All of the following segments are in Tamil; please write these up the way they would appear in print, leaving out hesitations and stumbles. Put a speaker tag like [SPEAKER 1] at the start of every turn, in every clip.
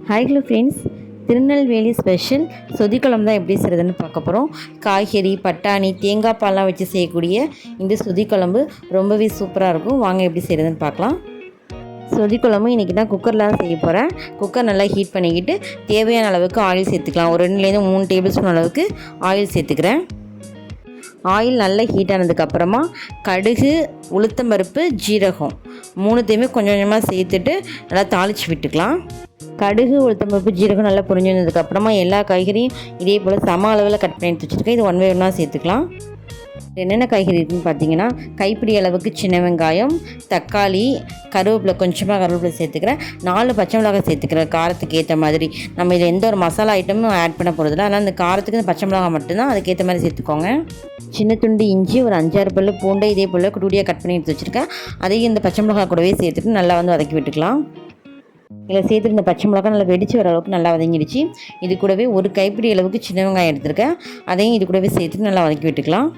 [SPEAKER 1] Hi hello friends, Tirunelveli special சொதிக்குழம்பு தான் எப்படி செய்கிறதுன்னு பார்க்க போகிறோம். காய்கறி, பட்டாணி, தேங்காய் பால்லாம் வச்சு செய்யக்கூடிய இந்த சொதிக்குழம்பு ரொம்பவே சூப்பராக இருக்கும். வாங்க எப்படி செய்கிறதுன்னு பார்க்கலாம். சொதிக்குழம்பு இன்றைக்கி தான் குக்கரில் தான் செய்ய போகிறேன். குக்கர் நல்லா ஹீட் பண்ணிக்கிட்டு தேவையான அளவுக்கு ஆயில் சேர்த்துக்கலாம். ஒரு 2-3 டேபிள் ஸ்பூன் அளவுக்கு ஆயில் சேர்த்துக்கிறேன். ஆயில் நல்லா ஹீட் ஆனதுக்கப்புறமா கடுகு, உளுத்தம்பருப்பு, ஜீரகம் மூணுத்தையுமே கொஞ்சம் கொஞ்சமாக சேர்த்துட்டு நல்லா தாளித்து விட்டுக்கலாம். கடுகு, உளுத்தம்பருப்பு, ஜீரகம் நல்லா புரிஞ்சு வந்ததுக்கப்புறமா எல்லா காய்கறியும் இதே போல் சம அளவில் கட் பண்ணி எடுத்து வச்சுருக்கேன். இது 1 by 1 சேர்த்துக்கலாம். என்னென்ன காய்கறி இருக்குதுன்னு பார்த்தீங்கன்னா, கைப்பிடி அளவுக்கு சின்ன வெங்காயம், தக்காளி, கருவேப்பிலை, கொஞ்சமாக கருவேப்பிலை சேர்த்துக்கிறேன். 4 பச்சை மிளகாய் சேர்த்துக்கிறேன் காரத்துக்கு ஏற்ற மாதிரி. நம்ம இதில் எந்த ஒரு மசாலா ஐட்டமும் ஆட் பண்ண போகிறதில்ல. அதனால் இந்த காரத்துக்கு இந்த பச்சை மிளகாய் மட்டும்தான், அதுக்கேற்ற மாதிரி சேர்த்துக்கோங்க. சின்ன துண்டு இஞ்சி, ஒரு 5-6 பல்லு பூண்டை இதே போல் குட்டியாக கட் பண்ணி எடுத்து வச்சுருக்கேன். அதையும் இந்த பச்சை மிளகாய் கூடவே சேர்த்துட்டு நல்லா வதக்கி விட்டுக்கலாம். இதில் சேர்த்துட்டு இந்த பச்சை மிளகாய் நல்லா வெடித்து வர அளவுக்கு நல்லா வதங்கிடுச்சு. இது கூடவே ஒரு கைப்பிடி அளவுக்கு சின்ன வெங்காயம் எடுத்துருக்கேன். அதையும் இது கூடவே சேர்த்துட்டு நல்லா வதக்கி விட்டுக்கலாம்.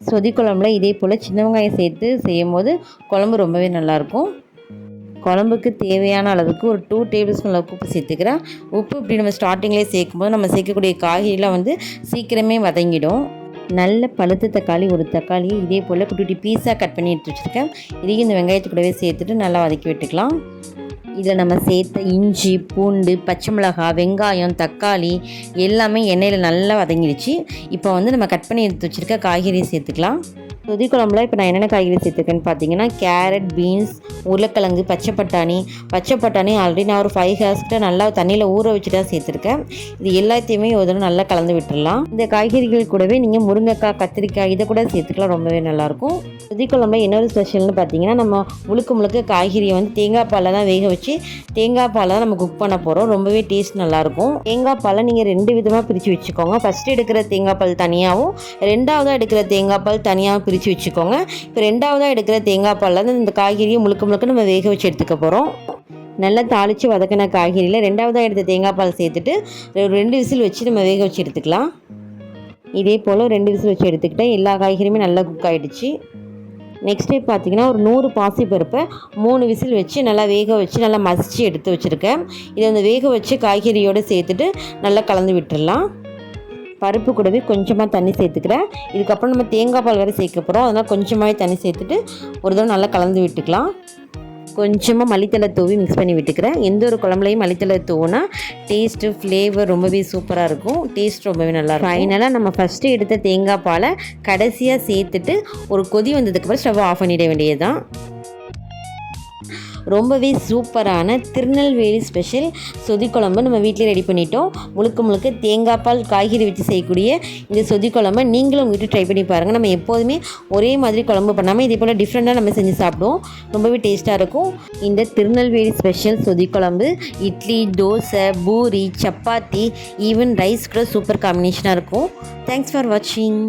[SPEAKER 1] சொதிக்குழம்புல இதே போல் சின்ன வெங்காயம் சேர்த்து செய்யும் போது குழம்பு ரொம்பவே நல்லாயிருக்கும். குழம்புக்கு தேவையான அளவுக்கு ஒரு 2 டேபிள் ஸ்பூன் அளவுக்கு உப்பு சேர்த்துக்கிறேன். உப்பு இப்படி நம்ம ஸ்டார்டிங்லேயே சேர்க்கும்போது நம்ம சேர்க்கக்கூடிய காய்கறிலாம் சீக்கிரமே வதங்கிடும். நல்ல பழுத்த தக்காளி, ஒரு தக்காளியை இதே போல் குட்டி குட்டி பீஸாக கட் பண்ணி எடுத்து வச்சுருக்கேன். இதையும் இந்த வெங்காயத்து கூடவே சேர்த்துட்டு நல்லா வதக்கி விட்டுக்கலாம். இதில் நம்ம சேர்த்த இஞ்சி, பூண்டு, பச்சை மிளகாய், வெங்காயம், தக்காளி எல்லாமே எண்ணெயில் நல்லா வதங்கிடுச்சு. இப்போ நம்ம கட் பண்ணி எடுத்து வச்சுருக்க காய்கறியை சேர்த்துக்கலாம். சொதிக்குழம்புல இப்போ நான் என்னென்ன காய்கறி சேர்த்துருக்கேன்னு பார்த்தீங்கன்னா, கேரட், பீன்ஸ், உருளைக்கிழங்கு, பச்சை பட்டாணி ஆல்ரெடி நான் ஒரு 5 hours நல்லா தண்ணியில் ஊற வச்சுட்டு தான் சேர்த்துருக்கேன். இது எல்லாத்தையுமே ஒரு தடவை நல்லா கலந்து விட்டுடலாம். இந்த காய்கறிகள் கூடவே நீங்கள் முருங்கைக்காய், கத்திரிக்காய் இதை கூட சேர்த்துக்கலாம். ரொம்பவே நல்லாயிருக்கும். சொதிக்குழம்புல இன்னொரு ஸ்பெஷல்னு பார்த்தீங்கன்னா, நம்ம முழுக்க காய்கறியை தேங்காய் பாலில் தான் வேக வச்சு தேங்காய் பாலில் தான் நம்ம குக் பண்ண போகிறோம். ரொம்பவே டேஸ்ட் நல்லாயிருக்கும். தேங்காய் பாலை நீங்கள் 2 விதமாக பிரித்து வச்சுக்கோங்க. ஃபஸ்ட்டு எடுக்கிற தேங்காய் பால் தனியாகவும், 2ஆவதாக எடுக்கிற தேங்காய் பால் தனியாகவும் பிரித்து வச்சுக்கோங்க. இப்போ 2ஆவதாக எடுக்கிற தேங்காய் பாலில் தான் இந்த காய்கறியை முழுக்க நம்ம வேக வச்சு எடுத்துக்க போகிறோம். நல்லா தாளித்து வதக்கின காய்கறியில் 2ஆவதாக எடுத்த தேங்காய் பால் சேர்த்துட்டு 2 விசில் வச்சு நம்ம வேக வச்சு எடுத்துக்கலாம். இதே போல் 2 விசில் வச்சு எடுத்துக்கிட்டேன். எல்லா காய்கறியுமே நல்லா குக் ஆகிடுச்சு. நெக்ஸ்ட் டே பார்த்தீங்கன்னா, ஒரு 100 பாசிப்பருப்பை 3 விசில் வச்சு நல்லா வேக வச்சு நல்லா மசிச்சு எடுத்து வச்சுருக்கேன். இதை வேக வச்சு காய்கறியோடு சேர்த்துட்டு நல்லா கலந்து விட்டுடலாம். பருப்பு கூடவே கொஞ்சமாக தண்ணி சேர்த்துக்கிறேன். இதுக்கப்புறம் நம்ம தேங்காய் பால் வேறு சேர்க்க போகிறோம். அதனால் கொஞ்சமாகவே தண்ணி சேர்த்துட்டு ஒரு தடவை நல்லா கலந்து விட்டுக்கலாம். கொஞ்சமாக மல்லித்தலை தூவி மிக்ஸ் பண்ணி விட்டுக்கிறேன். எந்த ஒரு குழம்புலையும் மல்லித்தலை தூவினா டேஸ்ட்டு, ஃப்ளேவர் ரொம்பவே சூப்பராக இருக்கும். டேஸ்ட் ரொம்பவே நல்லாயிருக்கும். ஃபைனலாக நம்ம ஃபஸ்ட்டு எடுத்த தேங்காய் பாலை கடைசியாக சேர்த்துட்டு ஒரு கொதி வந்ததுக்கப்புறம் ஸ்டவ் ஆஃப் பண்ணிட வேண்டியது தான். ரொம்பவே சூப்பரான திருநெல்வேலி ஸ்பெஷல் சொதிக்குழம்பு நம்ம வீட்டிலே ரெடி பண்ணிட்டோம். முழுக்க தேங்காய் பால் காய்கறி வச்சு செய்யக்கூடிய இந்த சொதிக்குழம்பை நீங்களும் உங்கள் வீட்டு ட்ரை பண்ணி பாருங்கள். நம்ம எப்போதுமே ஒரே மாதிரி குழம்பு பண்ணாமல் இதே போல் டிஃப்ரெண்ட்டாக நம்ம செஞ்சு சாப்பிடுவோம். ரொம்பவே டேஸ்ட்டாக இருக்கும். இந்த திருநெல்வேலி ஸ்பெஷல் சொதிக்குழம்பு இட்லி, தோசை, பூரி, சப்பாத்தி, ஈவன் ரைஸ் கூட சூப்பர் காம்பினேஷனாக இருக்கும். தேங்க்ஸ் ஃபார் வாட்சிங்.